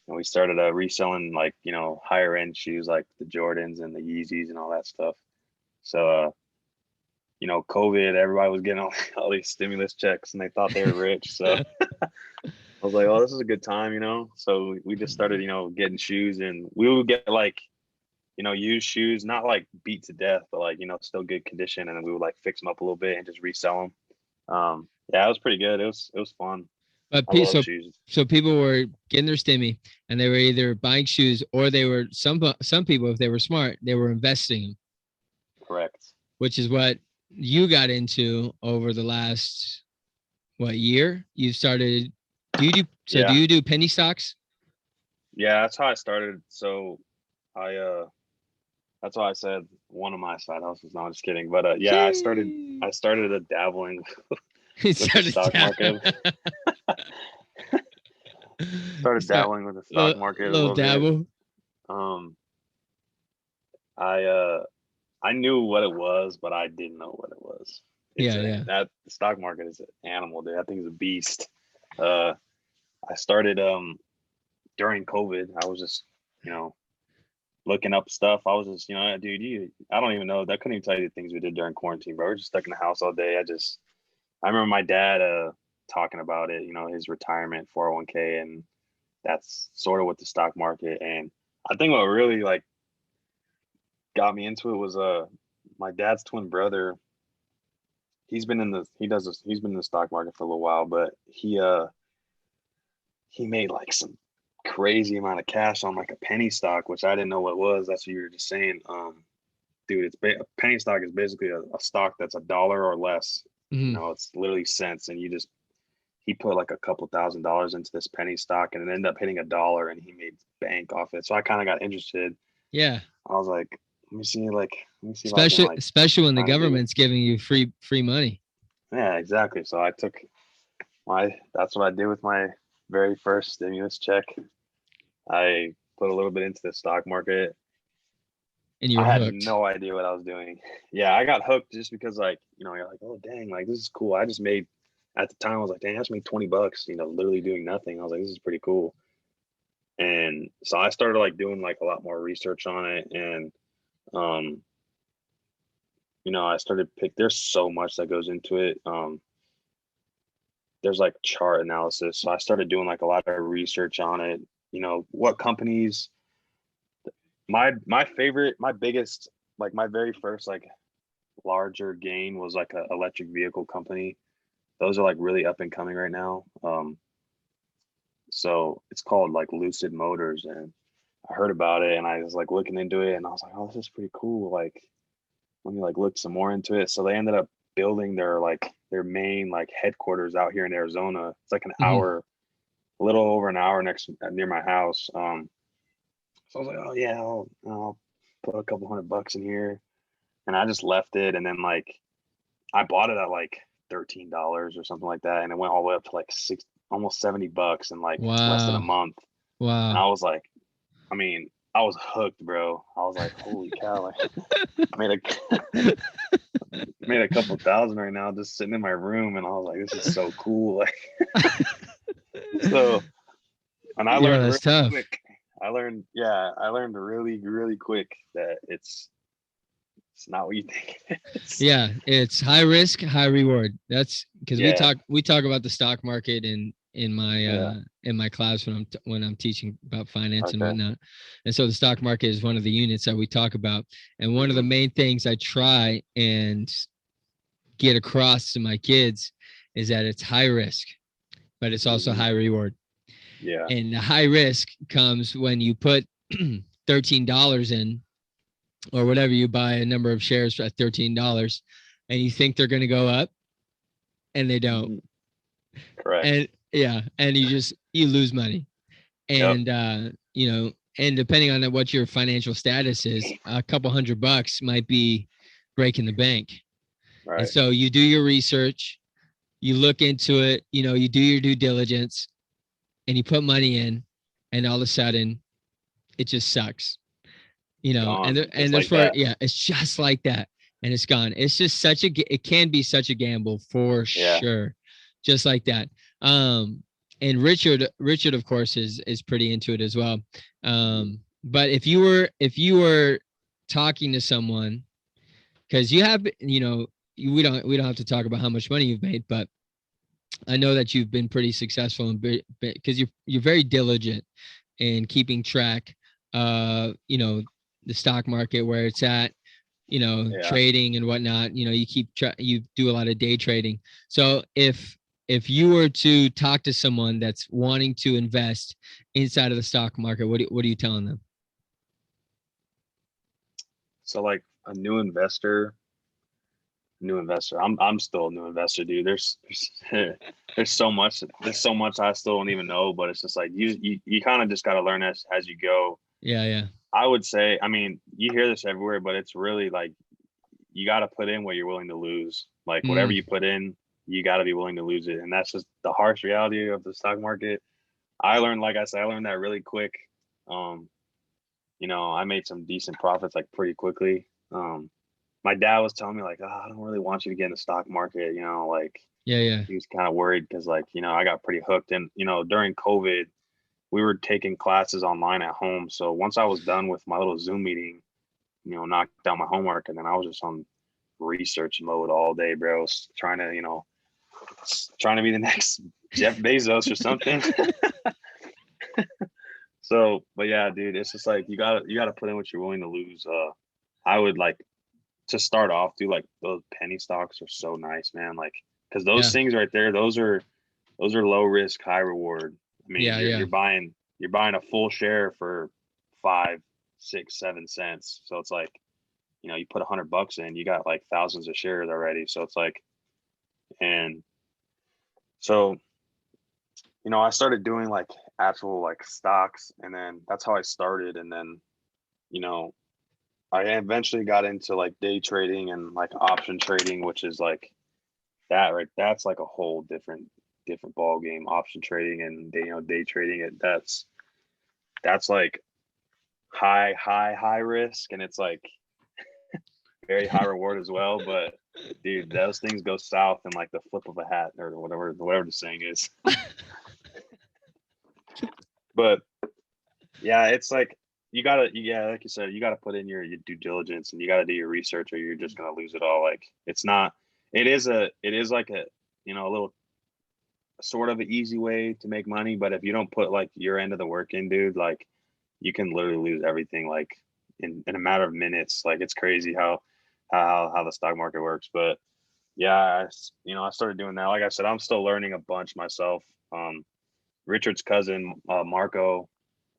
and we started reselling like higher end shoes like the Jordans and the Yeezys and all that stuff. So, COVID, everybody was getting all these stimulus checks, and they thought they were rich. So I was like, oh, this is a good time. So we just started, getting shoes, and we would get like used shoes, not like beat to death, but like, still good condition. And then we would like fix them up a little bit and just resell them. Yeah, it was pretty good. It was fun. But I love so shoes. so people were getting their stimmy, and they were either buying shoes, or they were some people, if they were smart, they were investing, Correct. which is what you got into over the last year. You started. Do Yeah. you do penny stocks? Yeah, that's how I started. So I that's why I said one of my side hustles. No, I'm just kidding. But yeah, I started dabbling He with the stock market. Started Start dabbling with the stock market a little little bit. dabble. Um, I knew what it was, but I didn't know what it was. Yeah. That the stock market is an animal, dude. That thing's a beast. Uh, I started during COVID. I was just looking up stuff. I was just dude, I don't even know. I couldn't even tell you the things we did during quarantine, bro. We're just stuck in the house all day. I remember my dad talking about it. His retirement 401k, and that's sort of what the stock market. And I think what really like got me into it was my dad's twin brother. He's been in the stock market for a little while, but he made like some crazy amount of cash on like a penny stock, which I didn't know what it was. That's what you were just saying. Dude, a penny stock is basically a stock that's $1 or less. Mhm. It's literally cents, and he put like a couple $1,000s into this penny stock, and it ended up hitting $1, and he made bank off it. So I kind of got interested. Yeah. I was like, let me see if I can like. Especially when the kinda do it. government's giving you free money. Yeah, exactly. So I took that's what I did with my very first stimulus check. I put a little bit into the stock market. And you're I had hooked. no idea what I was doing. Yeah, I got hooked just because like, you're like, oh dang, like this is cool. I just made at the time I was like, dang, I just made $20, literally doing nothing. I was like, this is pretty cool. And so I started like doing like a lot more research on it, and um I started there's so much that goes into it. There's like chart analysis. So I started doing like a lot of research on it. What companies, my favorite, my biggest, like my very first like larger gain was like an electric vehicle company. Those are like really up and coming right now. So it's called like Lucid Motors, and I heard about it and I was like looking into it, and I was like, oh, this is pretty cool. Like, let me like look some more into it. So they ended up building their main like headquarters out here in Arizona. It's like an Mhm. hour, a little over an hour near my house. So I was like, oh yeah, I'll put a couple $100 in here, and I just left it. And then like I bought it at like $13 or something like that, and it went all the way up to like almost $70 in like less than a Wow. month. And Wow. I was like, I mean, I was hooked, bro. I was like, holy cow! Like, I made a couple thousand right now just sitting in my room, and I was like, this is so cool. Like, so, and I Yeah, learned that's really tough. quick. I learned really, really quick that it's not what you think it is. Yeah, it's high risk, high reward. That's because Yeah, we talk about the stock market yeah. in my class when I'm teaching about finance and Okay. whatnot. And so the stock market is one of the units that we talk about. And one of the Hmm. main things I try and get across to my kids is that it's high risk, but it's also Hmm. high reward. Yeah. And the high risk comes when you put $13 in, or whatever, you buy a number of shares at $13, and you think they're going to go up, and they don't. Hmm. Correct. And yeah, and you lose money. Yep. And and depending on what your financial status is, a couple $100 might be breaking the bank. And Right. so you do your research, you look into it, you do your due diligence and you put money in, and all of a sudden it just sucks, and Gone just there's like that. yeah, it's just like that, and it's gone. It's just it can be such a gamble for Yeah. sure, just like that. And Richard of course is pretty into it as well. But if you were talking to someone, because you have, we don't have to talk about how much money you've made, but I know that you've been pretty successful and because you're very diligent in keeping track the stock market, where it's at, Yeah. trading and whatnot. You do a lot of day trading. So if you were to talk to someone that's wanting to invest inside of the stock market, what are you telling them? So like a new investor. I'm still a new investor, dude. There's so much I still don't even know, but it's just like you kind of just got to learn as you go. Yeah, yeah. I would say, I mean, you hear this everywhere, but it's really like you got to put in what you're willing to lose. Like whatever Mm, you put in, you got to be willing to lose it, and that's just the harsh reality of the stock market. I learned, like I said, I learned that really quick. Um, I made some decent profits like pretty quickly. My dad was telling me like, oh, I don't really want you to get in the stock market. Like yeah, yeah. he was kind of worried because like I got pretty hooked, and during COVID we were taking classes online at home. So once I was done with my little Zoom meeting, knocked out my homework, and then I was just on research mode all day, bro. Trying to trying to be the next Jeff Bezos or something. So, but yeah, dude, it's just like you gotta put in what you're willing to lose. I would like to start off, do like those penny stocks are so nice, man. Like, because those Yeah, things right there, those are low risk, high reward. I mean, yeah, you're yeah. you're buying you're buying a full share for 5, 6, 7 cents. So it's like, you put $100 in, you got like thousands of shares already. So it's like, and so I started doing like actual like stocks, and then that's how I started. And then you know, I eventually got into like day trading and like option trading, which is like that, right? That's like a whole different ball game. Option trading and day trading, that's like high risk, and it's like very high reward as well. But dude, those things go south in like the flip of a hat, or whatever the saying is. But yeah, it's like you gotta, yeah, like you said, you gotta put in your due diligence, and you gotta do your research, or you're just gonna lose it all. Like it's not. It is like a little sort of an easy way to make money, but if you don't put like your end of the work in, dude, like you can literally lose everything like in a matter of minutes. Like it's crazy how the stock market works. But yeah, I started doing that. Like I said, I'm still learning a bunch myself. Richard's cousin, Marco,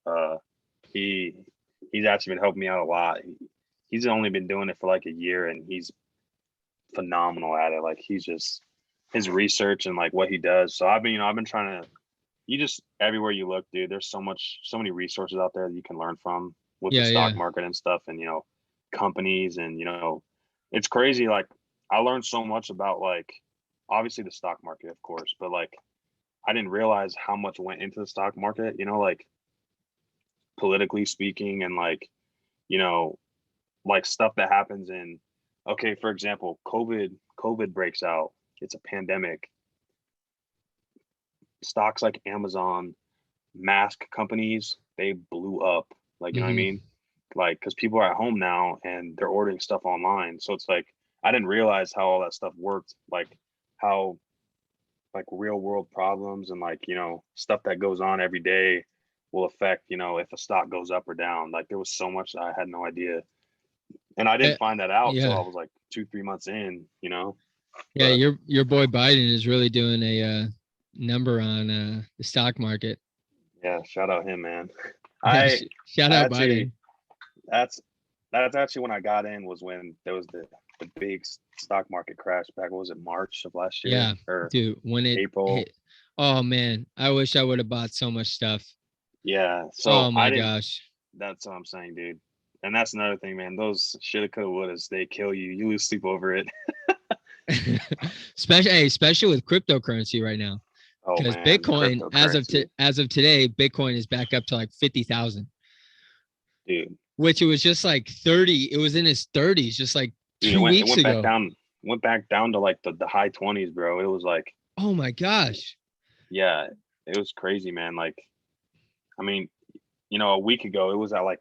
uh, he he's actually been helping me out a lot. He's only been doing it for like a year, and he's phenomenal at it. Like he's just his research and like what he does. So I've been trying to. You just everywhere you look, dude. There's so many resources out there that you can learn from with the Yeah, stock yeah. market and stuff, and companies, and it's crazy. Like I learned so much about like obviously the stock market, of course, but like I didn't realize how much went into the stock market. Like politically speaking, and like you know like stuff that happens in, okay, for example, COVID breaks out, it's a pandemic, stocks like Amazon, mask companies, they blew up, like, you know what I Hmm. mean, like because people are at home now and they're ordering stuff online. So it's like I didn't realize how all that stuff worked, like how like real world problems and like stuff that goes on every day will affect if a stock goes up or down. Like there was so much that I had no idea. And I Yeah, didn't find that out till yeah, I was like 2, 3 months in. yeah. But Your boy Biden is really doing a number on the stock market. yeah, shout out him, man. Yeah, I shout I out actually Biden. that's that's actually when I got in, was when there was the big stock market crash back. What was it, March of last year Yeah, or dude. When it April? hit, oh man, I wish I would have bought so much stuff. Yeah. Oh So I my didn't. gosh. That's what I'm saying, dude. And that's another thing, man. Those shoulda, coulda, wouldas, they kill you. You lose sleep over it. especially with cryptocurrency right now, Oh because man, Bitcoin, cryptocurrency, as of today, Bitcoin is back up to like 50,000, dude. which it was just like 30. It was in its 30s just like Dude, 2 weeks ago. went back down to like the high 20s, bro. It was like, Oh my gosh. yeah, it was crazy, man. Like, I mean, a week ago it was at like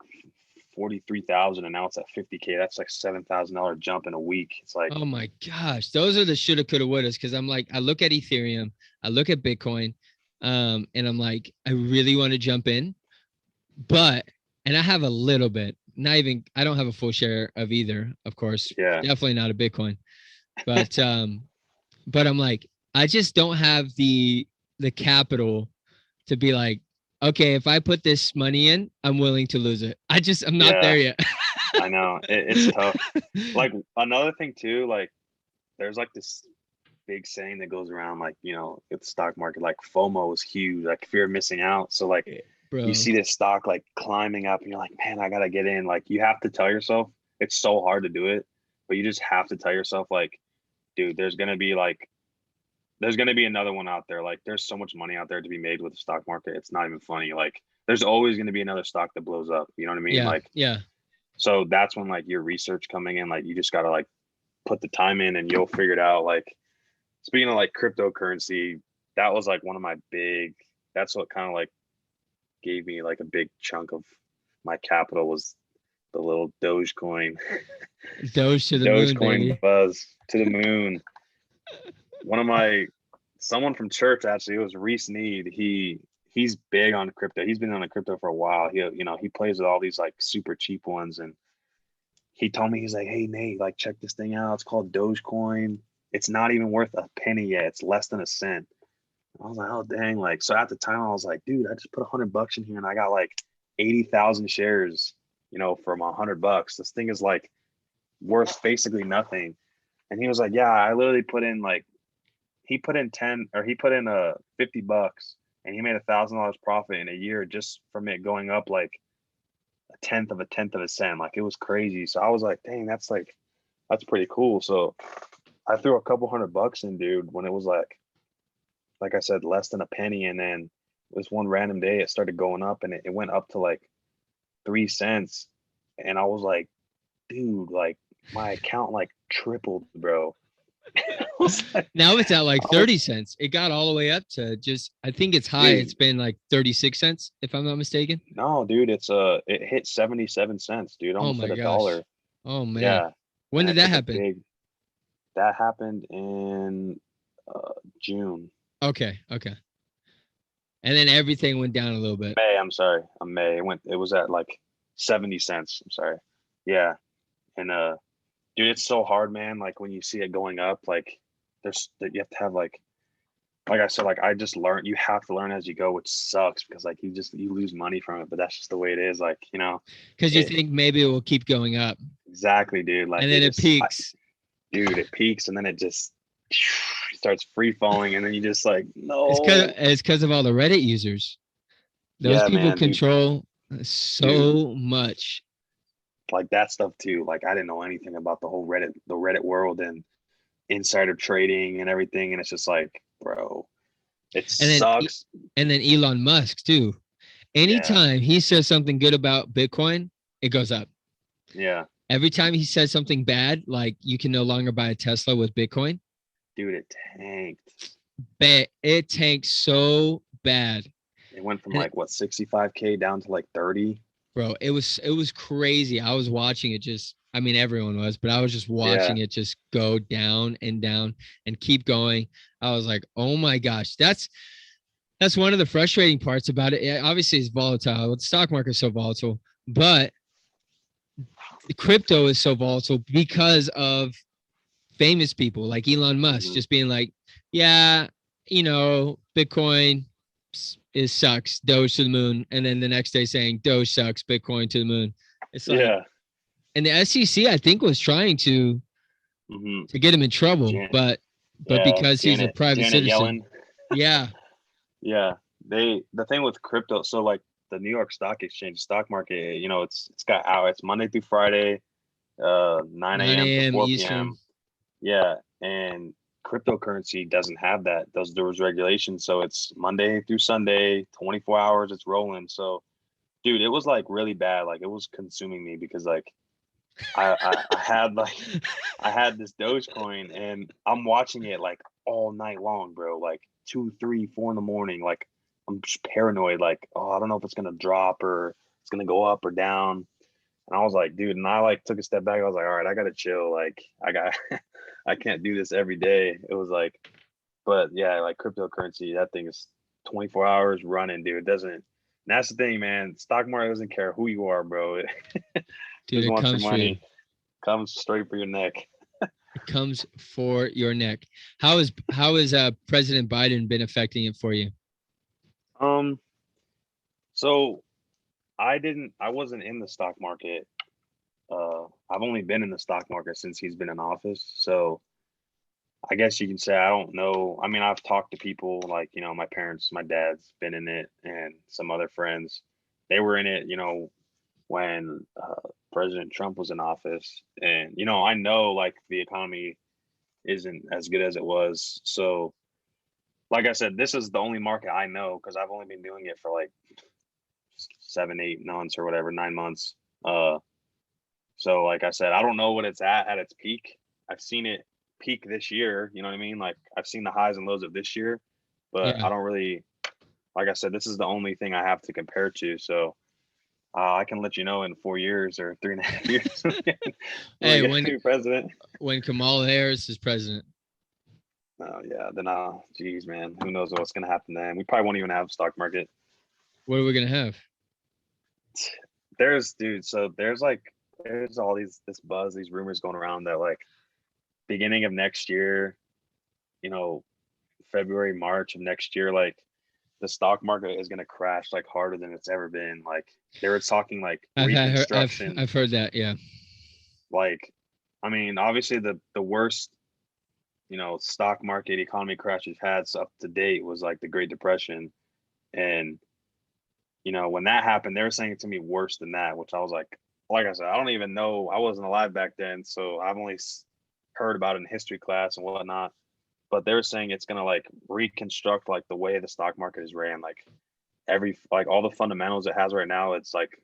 43,000, and now it's at 50K. That's like $7,000 jump in a week. It's like, Oh my gosh. Those are the shoulda, coulda, wouldas. Cause I'm like, I look at Ethereum, I look at Bitcoin, and I'm like, I really want to jump in, but and I have a little bit, not even I don't have a full share of either, of course. yeah, Definitely not a Bitcoin. But I'm like, I just don't have the capital to be like, okay, if I put this money in, I'm willing to lose it. I'm not there yeah, yet. I know it's tough. Like another thing too, like there's like this big saying that goes around, like with the stock market, like FOMO is huge, like fear of missing out. So like you Bro. see this stock like climbing up, and you're like, man, I gotta get in. Like you have to tell yourself, it's so hard to do it, but you just have to tell yourself, like, dude, there's gonna be another one out there. Like there's so much money out there to be made with the stock market. It's not even funny. Like there's always gonna be another stock that blows up. You know what I mean? Yeah, Like yeah. so that's when like your research coming in, like you just gotta like put the time in and you'll figure it out. Like speaking of like cryptocurrency, that was like one of my big. That's what kind of like gave me like a big chunk of my capital was the little Dogecoin, Doge to the moon, Dogecoin baby. buzz to the moon. One of my someone from church, actually, it was Reese Need. He's big on crypto. He's been on the crypto for a while. He plays with all these like super cheap ones, and he told me, he's like, hey Nate, like check this thing out. It's called Dogecoin. It's not even worth a penny yet. It's less than a cent. I was like, oh dang! Like so at the time, I was like, dude, I just put $100 in here, and I got like 80,000 shares. From $100. This thing is like worth basically nothing. And he was like, yeah, I literally put in like he put in $50, and he made $1,000 profit in a year just from it going up like a tenth of a cent. Like it was crazy. So I was like, dang, that's pretty cool. So I threw a couple $100 in, dude, when it was like I said, less than a penny. And then this one random day it started going up, and it went up to like 3 cents. And I was like, dude, like my account like tripled, bro. Now it's at like I was 30 cents. It got all the way up to just, I think it's high. It's dude, been like 36 cents, if I'm not mistaken. no, dude, it hit 77 cents, dude, Oh almost my hit a gosh. dollar. Oh man. Yeah, When and did it that took a happen? big. That happened in June. Okay. Okay. And then everything went down a little bit. May, I'm sorry. May. It was at like 70 cents. I'm sorry. Yeah. And dude, it's so hard, man. Like when you see it going up, like you have to have like I said, like I just learned you have to learn as you go, which sucks because like you lose money from it, but that's just the way it is. Like, Because you it think maybe it will keep going up. exactly, dude. Like And then it peaks. dude, it peaks and then it just starts free falling, and then you just like, no. It's because of all the Reddit users. Those Yeah, people man, control dude, so much. like that stuff too. Like I didn't know anything about the Reddit world and insider trading and everything. And it's just like, bro, it And then sucks. and then Elon Musk too. Yeah, Anytime he says something good about Bitcoin, it goes up. yeah, Every time he says something bad, like you can no longer buy a Tesla with Bitcoin, dude, it tanked. it tanks so bad. It went from And like what 65K down to like 30. bro, it was crazy. I was watching it just, I mean everyone was, but I was just Yeah. watching it just go down and keep going. I was like, "Oh my gosh, that's one of the frustrating parts about it. Obviously it's volatile. The stock market is so volatile, but the crypto is so volatile because of famous people like Elon Musk Hmm. just being like, yeah, Bitcoin is sucks, Doge to the moon, and then the next day saying Doge sucks, Bitcoin to the moon. It's like, Yeah. and the SEC I think was trying Hmm. to get him in trouble, Jan- but yeah. because he's a private Janet citizen, Yellen. yeah, Yeah. The thing with crypto, so like the New York Stock Exchange stock market, it's got hours. It's Monday through Friday, 9 9 a.m. to a.m. 4 Eastern. p.m. Yeah. and cryptocurrency doesn't have that. Those regulations. So it's Monday through Sunday, 24 hours. It's rolling. So, dude, it was like really bad. Like it was consuming me because like I had like I had this Dogecoin and I'm watching it like all night long, bro. Like 2, 3, 4 in the morning. Like I'm just paranoid. Like, oh, I don't know if it's gonna drop or it's gonna go up or down. And I was like, dude, and I like took a step back. I was like, all right, I gotta chill. Like I got I can't do this every day. It was like, but yeah, like cryptocurrency, that thing is 24 hours running, dude. It doesn't, and that's the thing, man. Stock market doesn't care who you are, bro. It Dude, just it wants your comes for you. money. Comes straight for your neck. It comes for your neck. How is President Biden been affecting it for you? Um, so I wasn't in the stock market. I've only been in the stock market since he's been in office. So I guess you can say I don't know. I mean, I've talked to people like, my parents, my dad's been in it, and some other friends. They were in it, when President Trump was in office. And, I know like the economy isn't as good as it was. So, like I said, this is the only market I know because I've only been doing it for like 7, 8 months or whatever, 9 months. Uh, so, like I said, I don't know what it's at its peak. I've seen it peak this year. You know what I mean? Like I've seen the highs and lows of this year, but Yeah. I don't really, like I said, this is the only thing I have to compare to. So I can let you know in 4 years or 3.5 years when we Hey, get a when new president. when Kamala Harris is president, Oh yeah, then geez, man, who knows what's gonna happen then? We probably won't even have a stock market. what are we gonna have? There's dude, so there's all this buzz, these rumors going around that like beginning of next year, you know, February, March of next year, like the stock market is gonna crash like harder than it's ever been. Like they were talking like reconstruction. I've heard that. Yeah. Like, I mean, obviously the worst, stock market economy crash we've had up to date was like the Great Depression. And, when that happened, they were saying it to me worse than that, which I was like I said, I don't even know. I wasn't alive back then. So I've only heard about it in history class and whatnot. But they're saying it's going to like reconstruct like the way the stock market is ran. Like like all the fundamentals it has right now, it's like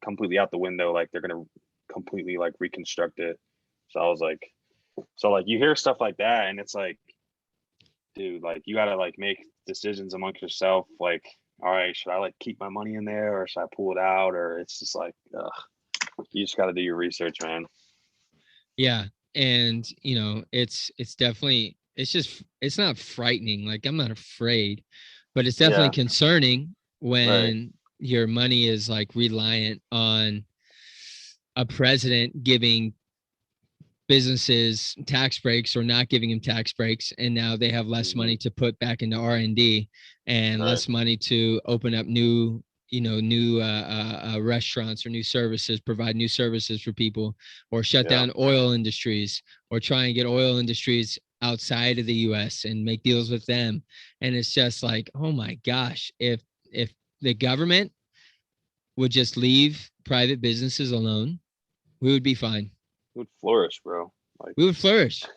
completely out the window. Like they're going to completely like reconstruct it. So I was like, so like you hear stuff like that and it's like, dude, like you gotta like make decisions amongst yourself. Like, all right, should I like keep my money in there or should I pull it out? Or it's just like, you just gotta do your research, man. Yeah. And it's definitely it's not frightening. Like I'm not afraid, but it's definitely Yeah, concerning right. when your money is like reliant on a president giving businesses tax breaks or not giving them tax breaks, and now they have less Hmm. money to put back into R&D and Right. less money to open up new restaurants or new services, provide new services for people, or shut Yeah. down oil industries, or try and get oil industries outside of the US and make deals with them. And it's just like, oh my gosh, if the government would just leave private businesses alone, we would be fine. It would flourish, bro. Like, We would flourish. If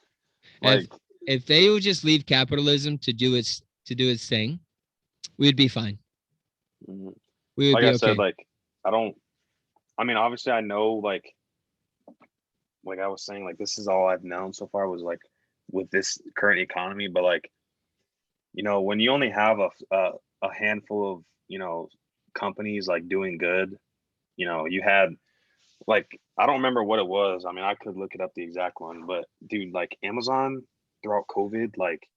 like, if they would just leave capitalism to do its thing, we'd be fine. mhm. We would Like be I said, okay. like I don't. I mean, obviously, I know like I was saying, like this is all I've known so far was like with this current economy, but like when you only have a handful of companies like doing good, you had like I don't remember what it was. I mean, I could look it up the exact one, but dude, like Amazon throughout COVID, like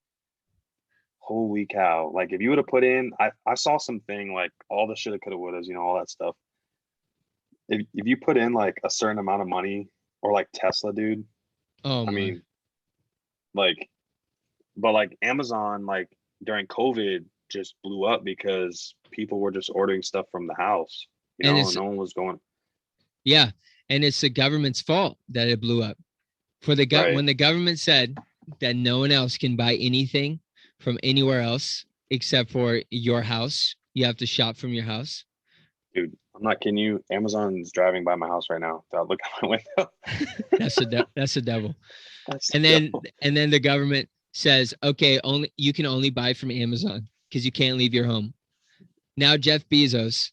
holy cow! Like if you would have put in, I saw something like all the shoulda, coulda, wouldas, all that stuff. If you put in like a certain amount of money or like Tesla, dude, Oh I my. mean, like, but like Amazon, like during COVID, just blew up because people were just ordering stuff from the house, And and it's no one was going yeah, and it's the government's fault that it blew up. For the right. when the government said that no one else can buy anything from anywhere else except for your house, you have to shop from your house. Dude, I'm not kidding you. Amazon's driving by my house right now. So I look out my window. That's the devil. That's And then dope. and then the government says, okay, you can only buy from Amazon because you can't leave your home. Now Jeff Bezos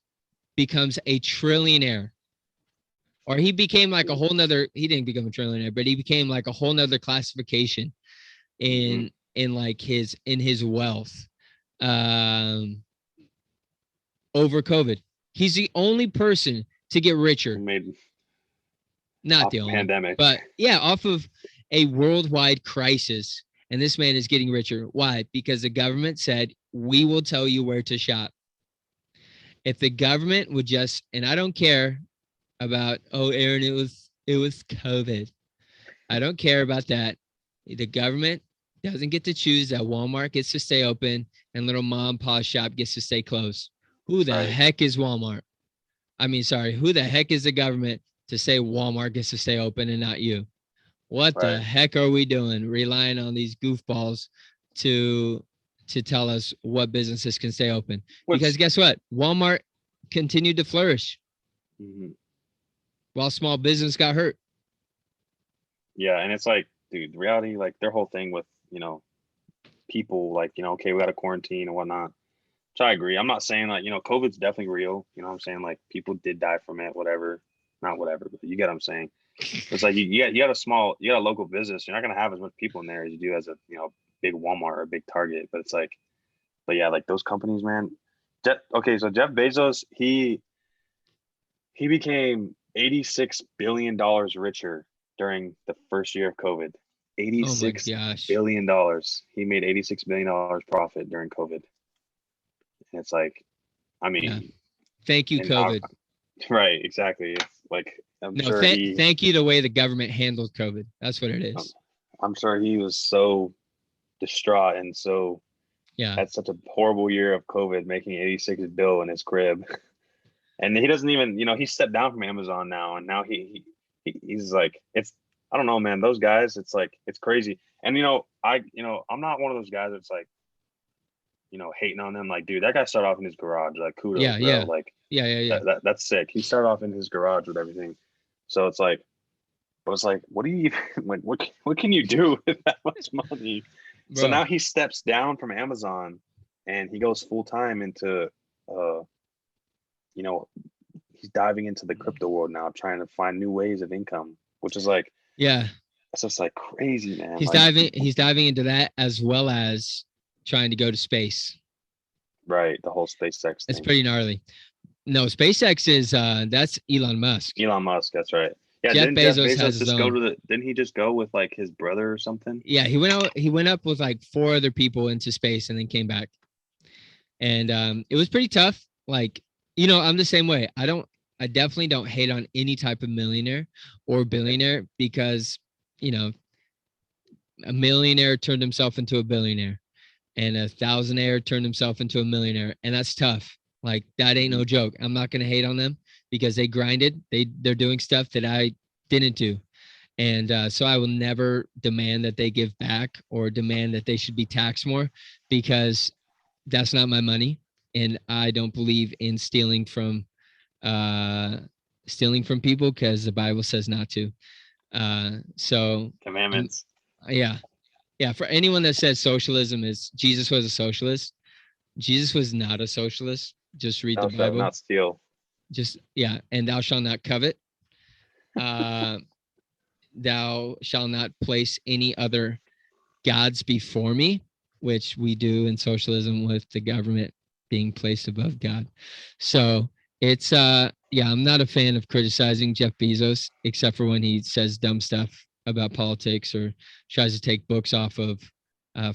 becomes a trillionaire. Or he became like a whole nother, he didn't become a trillionaire, but he became like a whole nother classification Mhm. in like his wealth um over COVID. He's the only person to get Who richer. made Not off the the only, pandemic? but yeah, off of a worldwide crisis. And this man is getting richer. Why? Because the government said, we will tell you where to shop. If the government would just, and I don't care about, oh, Aaron, it was COVID. I don't care about that. The government doesn't get to choose that Walmart gets to stay open and little mom and pop shop gets to stay closed. Who the Right. heck is Walmart? I mean, sorry, who the heck is the government to say Walmart gets to stay open and not you? What the Right. heck are we doing relying on these goofballs to tell us what businesses can stay open? Because Which, guess what? Walmart continued to flourish mhm. while small business got hurt. Yeah, and it's like, dude, the reality, like their whole thing with, people, like, okay, we got to quarantine and whatnot. Which I agree. I'm not saying like, COVID's definitely real. You know what I'm saying? Like people did die from it, whatever. Not whatever, but you get what I'm saying. It's like you got a local business. You're not gonna have as much people in there as you do as a big Walmart or a big Target. But it's like, but yeah, like those companies, man. Okay, so Jeff Bezos, he became $86 billion richer during the first year of COVID. Eighty Oh my six gosh. billion dollars. He made $86 billion profit during COVID. And it's like, I Yeah. mean, Thank you, and COVID. right, exactly. It's like I'm No, sure he, thank you the way the government handled COVID. That's what it um, is. I'm sure he was so distraught and so Yeah. had such a horrible year of COVID, making 86 bill in his crib, and he doesn't even, he stepped down from Amazon now, and now he's like, it's, I don't know, man. Those guys, it's like it's crazy, and I'm not one of those guys that's like, hating on them. Like, dude, that guy started off in his garage. Like, kudos, Yeah, bro. yeah. Like, Yeah, yeah, yeah. that's sick. He started off in his garage with everything, so it's like. But it's like, what do you even like? What can you do with that much money? So Bro. now he steps down from Amazon, and he goes full time into, uh, you know, he's diving into the crypto world now, trying to find new ways of income, which is like, Yeah. it's just like crazy, man. He's Like, diving into that as well as trying to go to space. right, the whole SpaceX It's thing. pretty gnarly. No, SpaceX is that's Elon Musk. Elon Musk, that's right. Yeah, Jeff didn't Jeff Bezos has Bezos his just go own. to the? Didn't he just go with like his brother or something? Yeah, he went up with like four other people into space and then came back. And it was pretty tough. Like, I'm the same way. I definitely don't hate on any type of millionaire or billionaire because, you know, a millionaire turned himself into a billionaire and a thousandaire turned himself into a millionaire. And that's tough. Like that ain't no joke. I'm not gonna hate on them because they grinded. They're doing stuff that I didn't do. And so I will never demand that they give back or demand that they should be taxed more because that's not my money. And I don't believe in uh, stealing from people because the Bible says not to. So Commandments. yeah, yeah. For anyone that says socialism is Jesus was a socialist, Jesus was not a socialist. Just read the Thou shalt Bible. not steal. Just yeah, and thou shalt not covet. Uh, thou shalt not place any other gods before me, which we do in socialism with the government being placed above God. So it's yeah, I'm not a fan of criticizing Jeff Bezos, except for when he says dumb stuff about politics or tries to take books off of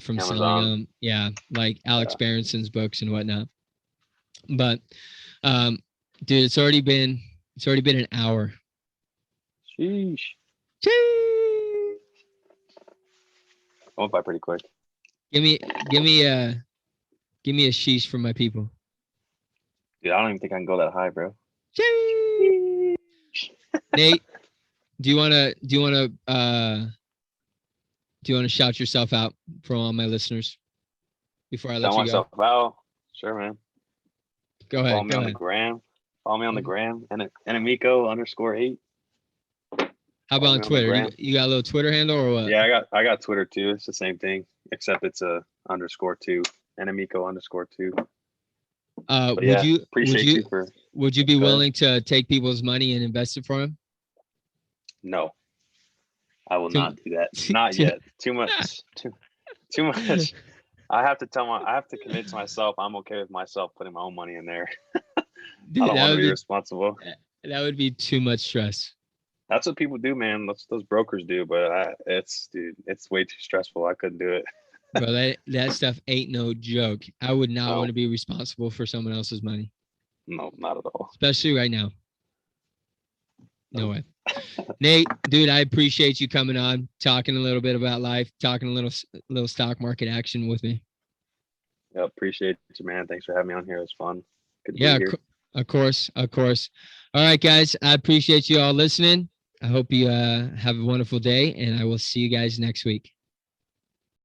from selling Amazon. them. Yeah, like Alex Yeah. Berenson's books and whatnot. But um, dude, it's already been an hour. Sheesh. Chee! Went by pretty quick. Give me give me a give me a sheesh for my people. Dude, I don't even think I can go that high, bro. Chee! Nate, do you want to shout yourself out for all my listeners before I Shout let you go? myself out. Sure, man. Go Follow ahead. me Go on the ahead. gram. Follow me on the gram. And Amico _8. How Follow about on me on the Twitter? gram. You got a little Twitter handle or what? Yeah, I got Twitter too. It's the same thing, except it's a _2, Nate Amico _2. But Would yeah, you appreciate you for. be Go ahead. willing to take people's money and invest it for them? No, I will Too, not do that. Not too, yet. Too much. Too much. I have to convince myself I'm okay with myself putting my own money in there. I dude, don't want to be responsible. that would be too much stress. That's what people do, man. That's those brokers do. But it's way too stressful. I couldn't do it. Bro, that stuff ain't no joke. I would not want No, to be responsible for someone else's money, no, not at all. especially right now. No way. Nate, dude, I appreciate you coming on, talking a little bit about life, talking a little stock market action with me. Yeah, appreciate you, man. Thanks for having me on here. It was fun. Good to Yeah, be here. of course. All right, guys, I appreciate you all listening. I hope you have a wonderful day, and I will see you guys next week.